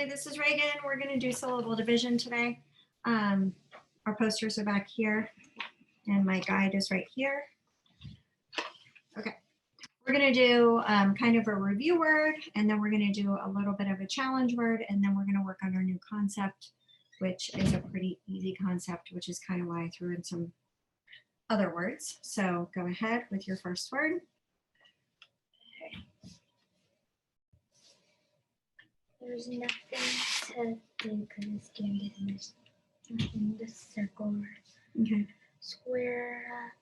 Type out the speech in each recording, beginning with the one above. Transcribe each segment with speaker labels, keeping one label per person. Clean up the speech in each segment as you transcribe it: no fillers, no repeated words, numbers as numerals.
Speaker 1: Hi, this is Reagan. We're going to do syllable division today. Our posters are back here and my guide is right here. Okay, we're going to do kind of a review word, and then we're going to do a little bit of a challenge word, and then we're going to work on our new concept, which is a pretty easy concept, which is kind of why I threw in some other words. So go ahead with your first word.
Speaker 2: There's nothing to do because it's scanned it, and there's nothing to circle or
Speaker 1: Okay.
Speaker 2: square.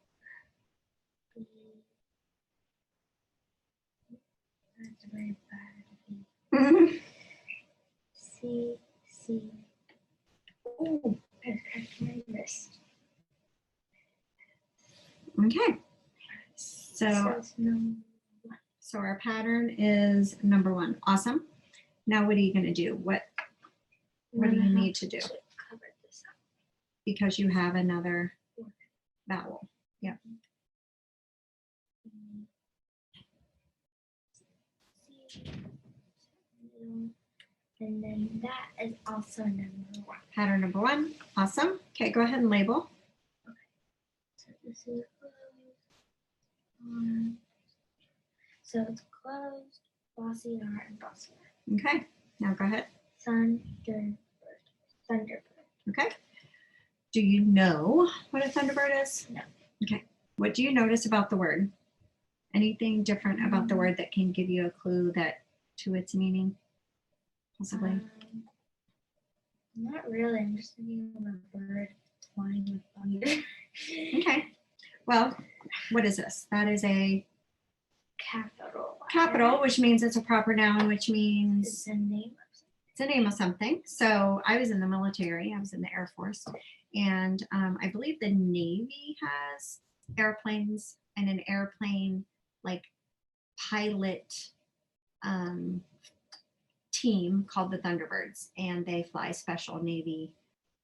Speaker 2: That's very bad. C. Oh, I recognize this.
Speaker 1: Okay. So our pattern is number 1. Awesome. Now what are you going to do? What do you need to do?
Speaker 2: Cover this up.
Speaker 1: Because you have another vowel. Yeah.
Speaker 2: And then that is also number 1.
Speaker 1: Pattern number 1. Awesome. Okay, go ahead and label.
Speaker 2: Okay. So this is so it's closed, bossy R, and bossy R.
Speaker 1: Okay. Now go ahead.
Speaker 2: Thunderbird.
Speaker 1: Okay. Do you know what a thunderbird is?
Speaker 2: No.
Speaker 1: Okay. What do you notice about the word? Anything different about the word that can give you a clue that to its meaning? Possibly.
Speaker 2: Not really. I'm just thinking of a bird flying with thunder.
Speaker 1: Okay. Well, what is this? That is a
Speaker 2: capital,
Speaker 1: which means it's a proper noun, which means
Speaker 2: it's a name of something.
Speaker 1: It's a name of something. So I was in the military. I was in the Air Force, and I believe the Navy has airplanes, and an airplane like pilot team called the Thunderbirds, and they fly special Navy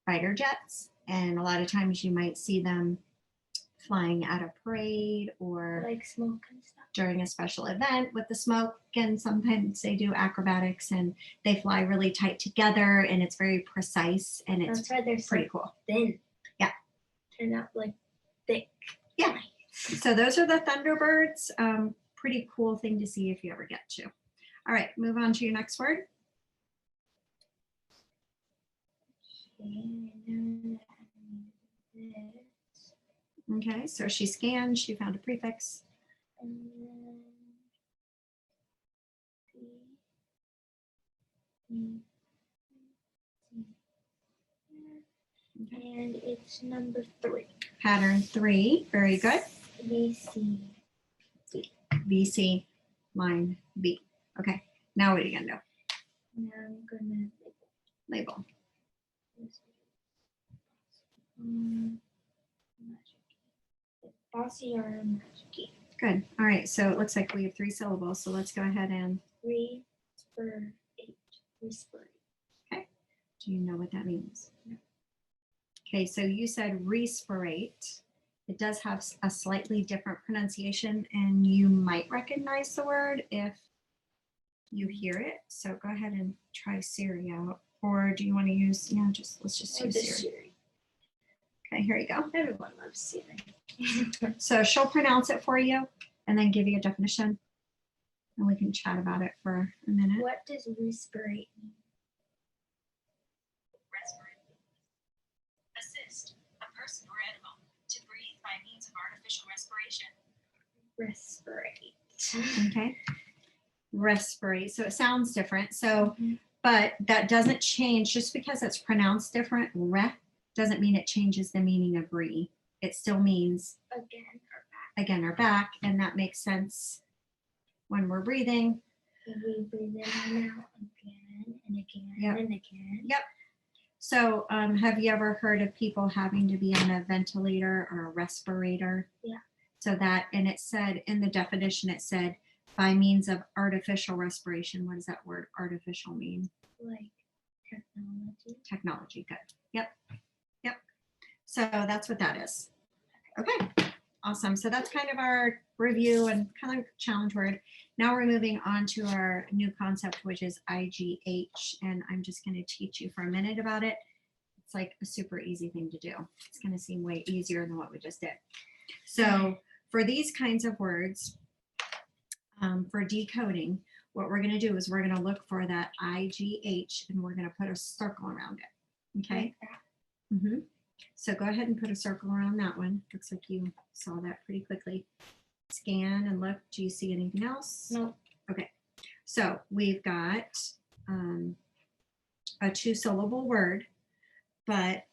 Speaker 1: fighter jets. And a lot of times you might see them flying at a parade or
Speaker 2: Like smoke and stuff.
Speaker 1: During a special event with the smoke, and sometimes they do acrobatics and they fly really tight together, and it's very precise, and it's
Speaker 2: That's why they're
Speaker 1: pretty
Speaker 2: so
Speaker 1: cool.
Speaker 2: thin.
Speaker 1: Yeah.
Speaker 2: They're not like thick.
Speaker 1: Yeah. So those are the Thunderbirds. Pretty cool thing to see if you ever get to. All right, move on to your next word. Okay, so she scanned, she found a prefix.
Speaker 2: Okay. And it's number 3.
Speaker 1: Pattern 3, very good.
Speaker 2: VC.
Speaker 1: VC, line B. Okay, now what are you gonna do?
Speaker 2: Now I'm gonna
Speaker 1: Label.
Speaker 2: Bossy R, magic.
Speaker 1: Good. All right, so it looks like we have 3 syllables, so let's go ahead and
Speaker 2: Respirate.
Speaker 1: Okay. Do you know what that means?
Speaker 2: No.
Speaker 1: Okay, so you said respirate. It does have a slightly different pronunciation, and you might recognize the word if you hear it. So go ahead and try Siri out. Or do you want to use, let's just use Siri. Okay, here you go.
Speaker 2: Everyone loves Siri.
Speaker 1: So she'll pronounce it for you and then give you a definition. And we can chat about it for a minute.
Speaker 2: What does respirate mean?
Speaker 3: Respirate. Assist a person or animal to breathe by means of artificial respiration.
Speaker 2: Respirate.
Speaker 1: Okay. Respirate. So it sounds different. So, but that doesn't change just because it's pronounced different. Doesn't mean it changes the meaning of re. It still means again or back, and that makes sense when we're breathing.
Speaker 2: We breathe in and out again and again and again.
Speaker 1: Yep. So have you ever heard of people having to be on a ventilator or a respirator?
Speaker 2: Yeah.
Speaker 1: So that, and it said in the definition, it said by means of artificial respiration. What does that word artificial mean?
Speaker 2: Like technology.
Speaker 1: Technology, good. Yep. So that's what that is. Okay, awesome. So that's kind of our review and kind of challenge word. Now we're moving on to our new concept, which is IGH, and I'm just going to teach you for a minute about it. It's like a super easy thing to do. It's going to seem way easier than what we just did. So for these kinds of words, for decoding, what we're going to do is we're going to look for that IGH and we're going to put a circle around it. Okay. Mm-hmm. So go ahead and put a circle around that one. Looks like you saw that pretty quickly. Scan and look. Do you see anything else?
Speaker 2: No.
Speaker 1: Okay. So we've got a 2-syllable word, but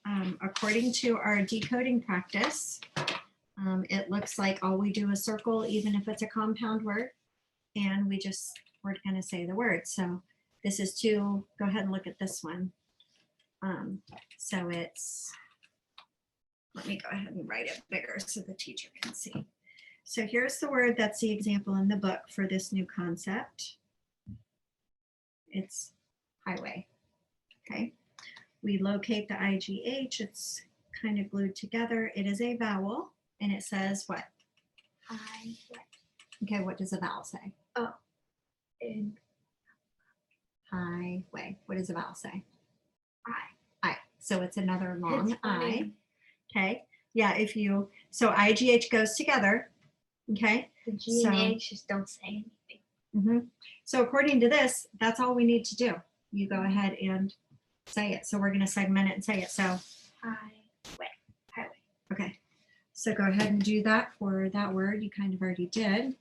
Speaker 1: according to our decoding practice, it looks like all we do is circle, even if it's a compound word, and we're going to say the word. So this is go ahead and look at this one. So it's, let me go ahead and write it bigger so the teacher can see. So here's the word that's the example in the book for this new concept. It's highway. Okay. We locate the IGH. It's kind of glued together. It is a vowel and it says what?
Speaker 2: Highway.
Speaker 1: Okay, what does a vowel say?
Speaker 2: Oh. And
Speaker 1: Highway. What does a vowel say?
Speaker 2: I.
Speaker 1: I. So it's another long
Speaker 2: It's
Speaker 1: I.
Speaker 2: funny.
Speaker 1: Okay. Yeah, so IGH goes together. Okay.
Speaker 2: The G and H just don't say anything.
Speaker 1: Mm-hmm. So according to this, that's all we need to do. You go ahead and say it. So we're going to segment it and say it. So
Speaker 2: Highway. Highway.
Speaker 1: okay. So go ahead and do that for that word. You kind of already did.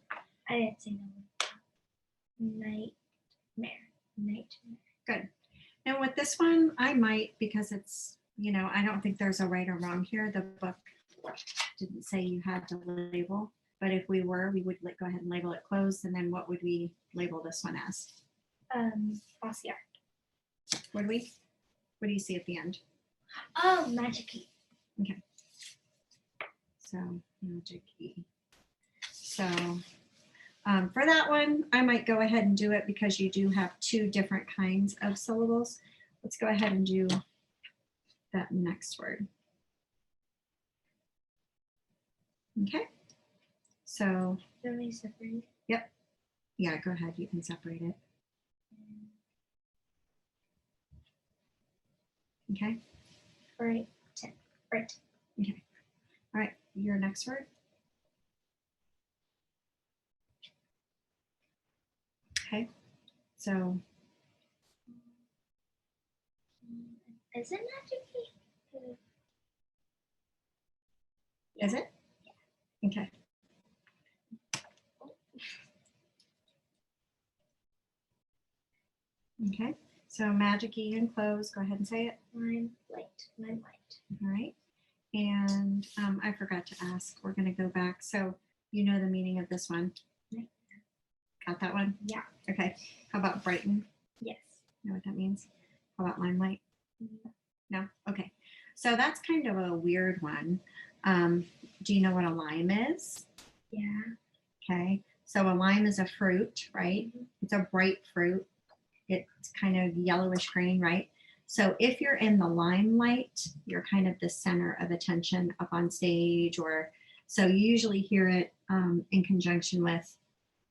Speaker 2: I didn't say no. Nightmare. Nightmare.
Speaker 1: Good. And with this one, I might, because it's, I don't think there's a right or wrong here. The book didn't say you had to label, but if we were, we would go ahead and label it closed. And then what would we label this one as?
Speaker 2: Bossy art.
Speaker 1: What do you see at the end?
Speaker 2: Oh, magic key.
Speaker 1: Okay. So magic key. So for that one, I might go ahead and do it because you do have 2 different kinds of syllables. Let's go ahead and do that next word. Okay. So,
Speaker 2: Let me separate.
Speaker 1: yep. Yeah, go ahead. You can separate it. Okay.
Speaker 2: Right. Right.
Speaker 1: Okay. All right. Your next word. Okay. So,
Speaker 2: Is it magic key?
Speaker 1: is it? Yeah. Okay. Okay. So magic key and close. Go ahead and say it.
Speaker 2: Limelight.
Speaker 1: All right. And I forgot to ask. We're going to go back. So you know the meaning of this one. Got that one?
Speaker 2: Yeah.
Speaker 1: Okay. How about brighten?
Speaker 2: Yes.
Speaker 1: Know what that means? How about limelight?
Speaker 2: No.
Speaker 1: No? Okay. So that's kind of a weird one. Do you know what a lime is?
Speaker 2: Yeah.
Speaker 1: Okay. So a lime is a fruit, right? It's a bright fruit. It's kind of yellowish green, right? So if you're in the limelight, you're kind of the center of attention up on stage, or so you usually hear it in conjunction with,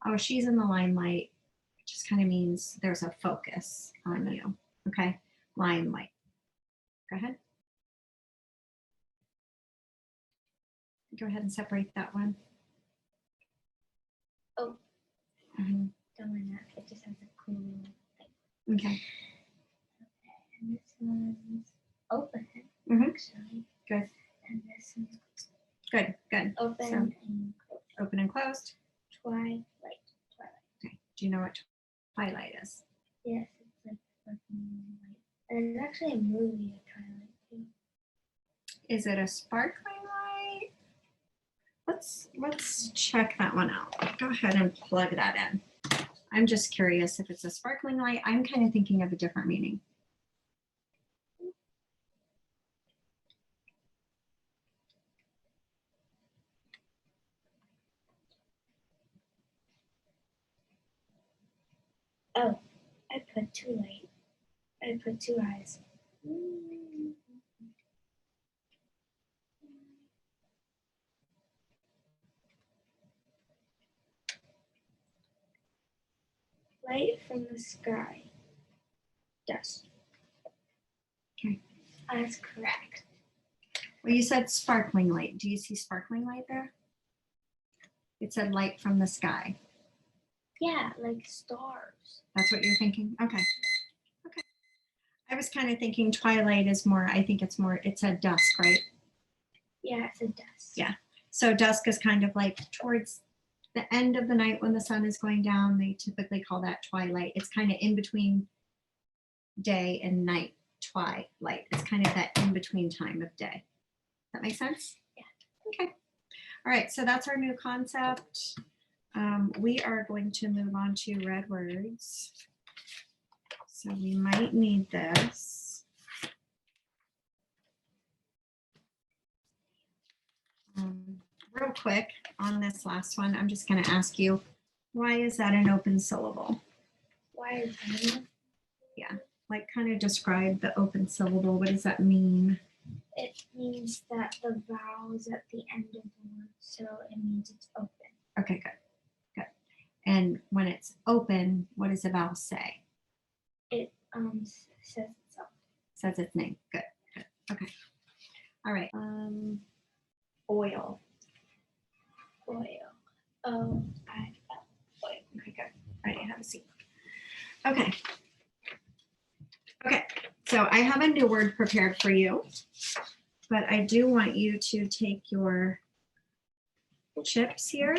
Speaker 1: oh, she's in the limelight. It just kind of means there's a focus on you. Okay. Limelight. Go ahead. Go ahead and separate that one.
Speaker 2: Oh.
Speaker 1: Mhm.
Speaker 2: Don't mind that. It just has a cool thing.
Speaker 1: Okay.
Speaker 2: And this one's open,
Speaker 1: Mhm.
Speaker 2: actually.
Speaker 1: Good.
Speaker 2: And this one's
Speaker 1: Good. Good.
Speaker 2: open
Speaker 1: So,
Speaker 2: and closed.
Speaker 1: open and closed.
Speaker 2: Twilight.
Speaker 1: Okay. Do you know what twilight is?
Speaker 2: Yes, it's like fucking light. And it's actually a movie of Twilight too.
Speaker 1: Is it a sparkling light? Let's check that one out. Go ahead and plug that in. I'm just curious if it's a sparkling light. I'm kind of thinking of a different meaning.
Speaker 2: Oh, I put 2 light. I put 2 eyes. Light from the sky. Dust.
Speaker 1: Okay.
Speaker 2: That's correct.
Speaker 1: Well, you said sparkling light. Do you see sparkling light there? It said light from the sky.
Speaker 2: Yeah, like stars.
Speaker 1: That's what you're thinking? Okay. Okay. I was kind of thinking twilight is more, I think it's more, it said dusk, right?
Speaker 2: Yeah, it's a dust.
Speaker 1: Yeah. So dusk is kind of like towards the end of the night when the sun is going down. They typically call that twilight. It's kind of in between day and night, twilight. It's kind of that in between time of day. That make sense?
Speaker 2: Yeah.
Speaker 1: Okay. All right. So that's our new concept. We are going to move on to red words. So we might need this. Real quick on this last one, I'm just going to ask you, why is that an open syllable?
Speaker 2: Why is that?
Speaker 1: Like kind of describe the open syllable. What does that mean?
Speaker 2: It means that the vowel is at the end of the word, so it means it's open.
Speaker 1: Okay, good. Good. And when it's open, what does the vowel say?
Speaker 2: It says itself.
Speaker 1: Says its name. Good. Good. Okay. All right. Oil.
Speaker 2: Oil. O-I-L.
Speaker 1: Oil. Okay, good. All right, have a seat. Okay. Okay, so I have a new word prepared for you, but I do want you to take your chips here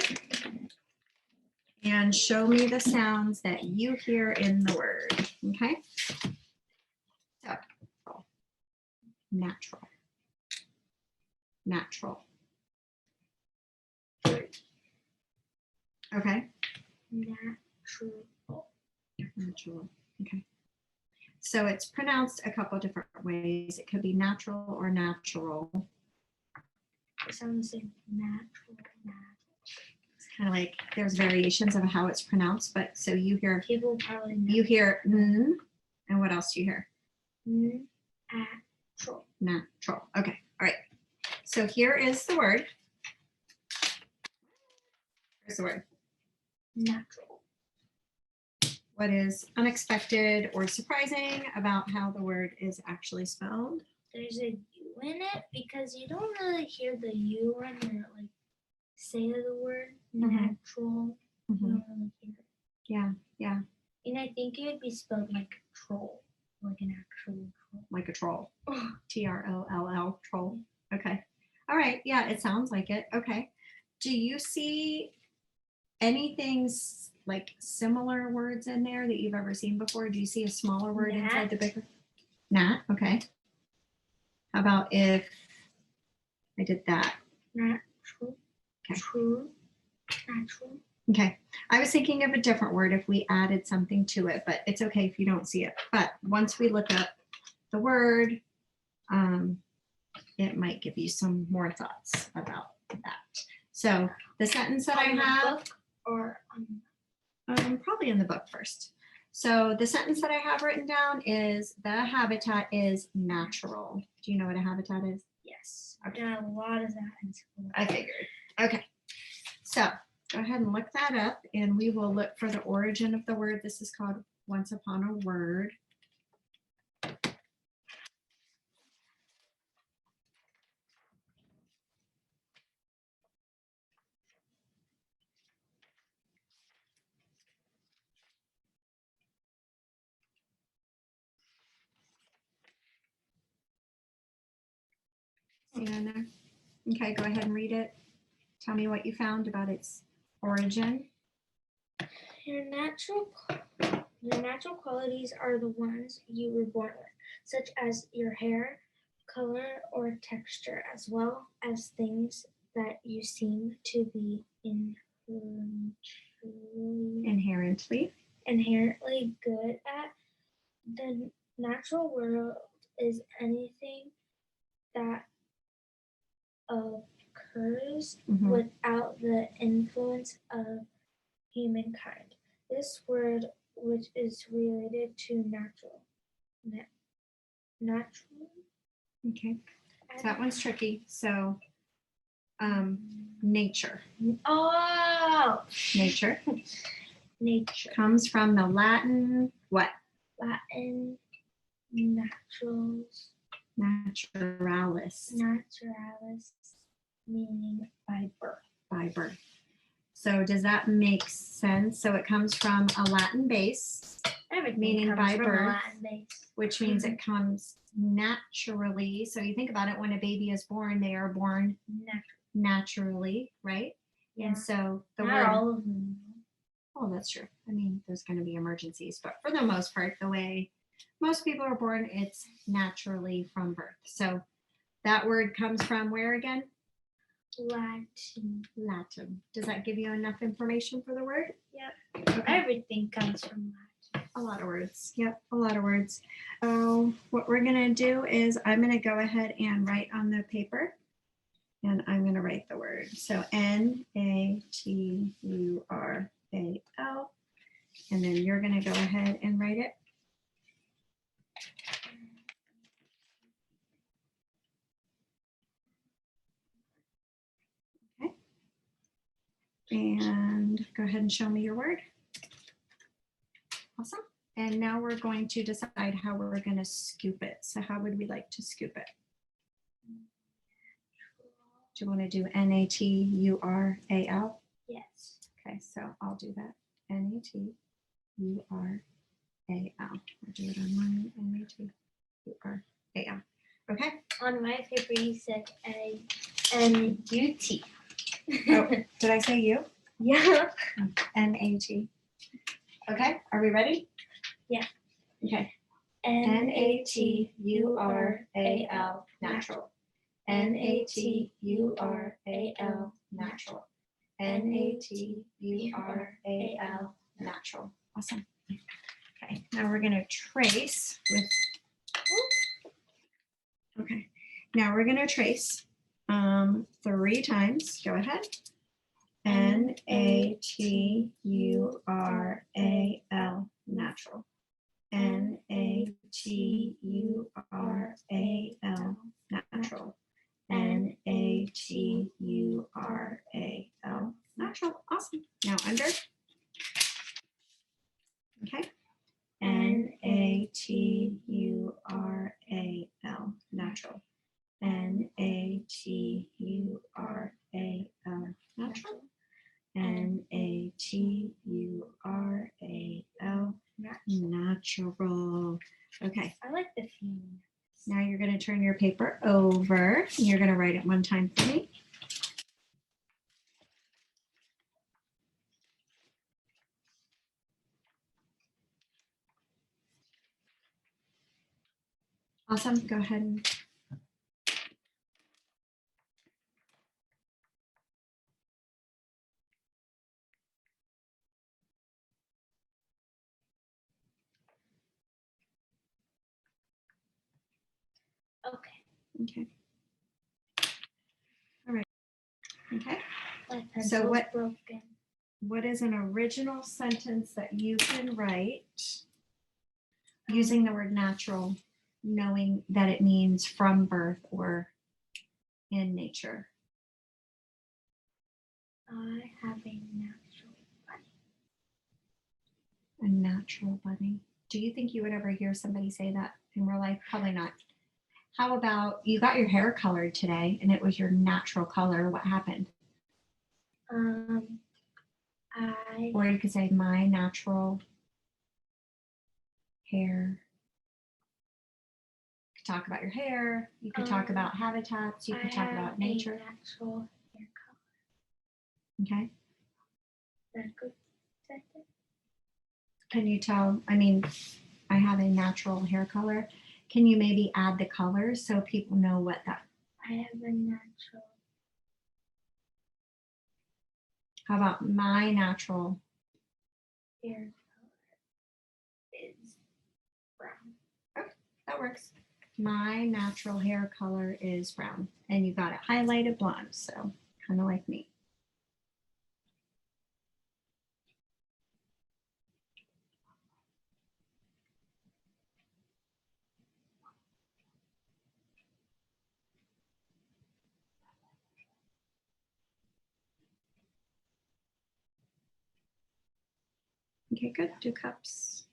Speaker 1: and show me the sounds that you hear in the word, okay? So, natural, natural. Okay,
Speaker 2: Natural.
Speaker 1: natural, okay. So it's pronounced a couple different ways. It could be natural or natural.
Speaker 2: It sounds like natural.
Speaker 1: It's kind of like there's variations of how it's pronounced, but so you hear,
Speaker 2: People probably know.
Speaker 1: you hear n, and what else do you hear?
Speaker 2: Natural.
Speaker 1: Natural. Okay. All right. So here is the word. Here's the word.
Speaker 2: Natural.
Speaker 1: What is unexpected or surprising about how the word is actually spelled?
Speaker 2: There's a U in it because you don't really hear the U when they like say the word natural. You don't really hear it.
Speaker 1: Yeah. Yeah.
Speaker 2: And I think it would be spelled like troll, like an actual troll.
Speaker 1: Like a troll. Troll. Troll. Okay. All right. Yeah. It sounds like it. Okay. Do you see anything like similar words in there that you've ever seen before? Do you see a smaller word inside the bigger? Nat. Okay. How about if I did that?
Speaker 2: Natural.
Speaker 1: Okay.
Speaker 2: True. Natural.
Speaker 1: Okay. I was thinking of a different word if we added something to it, but it's okay if you don't see it. But once we look up the word, it might give you some more thoughts about that. So the sentence that I
Speaker 2: On the
Speaker 1: have,
Speaker 2: book or
Speaker 1: probably in the book first. So the sentence that I have written down is the habitat is natural. Do you know what a habitat is?
Speaker 2: yes. I've done a lot of that in school.
Speaker 1: I figured. Okay. So go ahead and look that up and we will look for the origin of the word. This is called Once Upon a Word. See it in there? Okay, go ahead and read it. Tell me what you found about its origin.
Speaker 2: Your natural qualities are the ones you were born with, such as your hair, color, or texture, as well as things that you seem to be
Speaker 1: Inherently.
Speaker 2: inherently good at. The natural world is anything that occurs without the influence of humankind. This word, which is related to natural. Natural?
Speaker 1: Okay. So that one's tricky. So nature.
Speaker 2: Oh!
Speaker 1: Nature.
Speaker 2: nature.
Speaker 1: Comes from the Latin, what?
Speaker 2: Latin, naturals,
Speaker 1: Naturalis,
Speaker 2: naturalis, meaning by birth.
Speaker 1: by birth. So does that make sense? So it comes from a Latin base,
Speaker 2: Everything
Speaker 1: Meaning
Speaker 2: comes
Speaker 1: by
Speaker 2: from
Speaker 1: birth.
Speaker 2: a Latin base.
Speaker 1: which means it comes naturally. So you think about it, when a baby is born, they are born
Speaker 2: Natural.
Speaker 1: naturally, right?
Speaker 2: Yeah.
Speaker 1: And so the
Speaker 2: Not
Speaker 1: word,
Speaker 2: all of them.
Speaker 1: oh, that's true. I mean, there's going to be emergencies, but for the most part, the way most people are born, it's naturally from birth. So that word comes from where again?
Speaker 2: Latin.
Speaker 1: Latin. Does that give you enough information for the word?
Speaker 2: Yep.
Speaker 1: Okay.
Speaker 2: Everything comes from Latin.
Speaker 1: A lot of words. Yep, a lot of words. So what we're going to do is I'm going to go ahead and write on the paper, and I'm going to write the word. So Natural, and then you're going to go ahead and write it. Okay. And go ahead and show me your word. Awesome. And now we're going to decide how we're going to scoop it. So how would we like to scoop it? Do you want to do Natural?
Speaker 2: Yes.
Speaker 1: Okay, so I'll do that. Natural. I'll do it on mine. Natural. Okay.
Speaker 2: On my paper, you said N-U-T.
Speaker 1: Oh, did I say you?
Speaker 2: Yeah.
Speaker 1: N-A-T. Okay, are we ready?
Speaker 2: Yeah.
Speaker 1: Okay.
Speaker 2: Natural.
Speaker 1: Natural. Natural. Natural. Natural. Awesome. Okay, now we're going to trace with. Okay, now we're going to trace 3 times. Go ahead. Natural. Natural. Natural. Natural. Natural. Awesome. Now under. Okay. Natural. Natural. Natural. Natural. Okay.
Speaker 2: I like the feeling.
Speaker 1: Now you're going to turn your paper over. And you're going to write it one time for me. Awesome. Go ahead and
Speaker 2: Okay.
Speaker 1: okay. All right. Okay.
Speaker 2: My pencil's
Speaker 1: what-
Speaker 2: broken.
Speaker 1: What is an original sentence that you can write using the word natural, knowing that it means from birth or in nature?
Speaker 2: I have a natural bunny.
Speaker 1: A natural bunny. Do you think you would ever hear somebody say that in real life? Probably not. How about you got your hair colored today and it was your natural color? What happened? Or you could say my natural hair. You could talk about your hair. You could talk about habitats. You could talk about nature.
Speaker 2: Natural hair color.
Speaker 1: Okay.
Speaker 2: Is that a good sentence?
Speaker 1: Can you tell? I mean, I have a natural hair color. Can you maybe add the colors so people know what that?
Speaker 2: I have a natural.
Speaker 1: How about my natural?
Speaker 2: Hair color is brown.
Speaker 1: That works. My natural hair color is brown, and you got it highlighted blonde, so kind of like me. Okay, good. Do cups.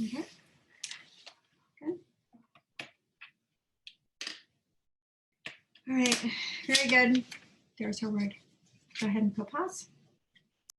Speaker 1: Okay. Good. All right, very good. There's our word. Go ahead and put pause.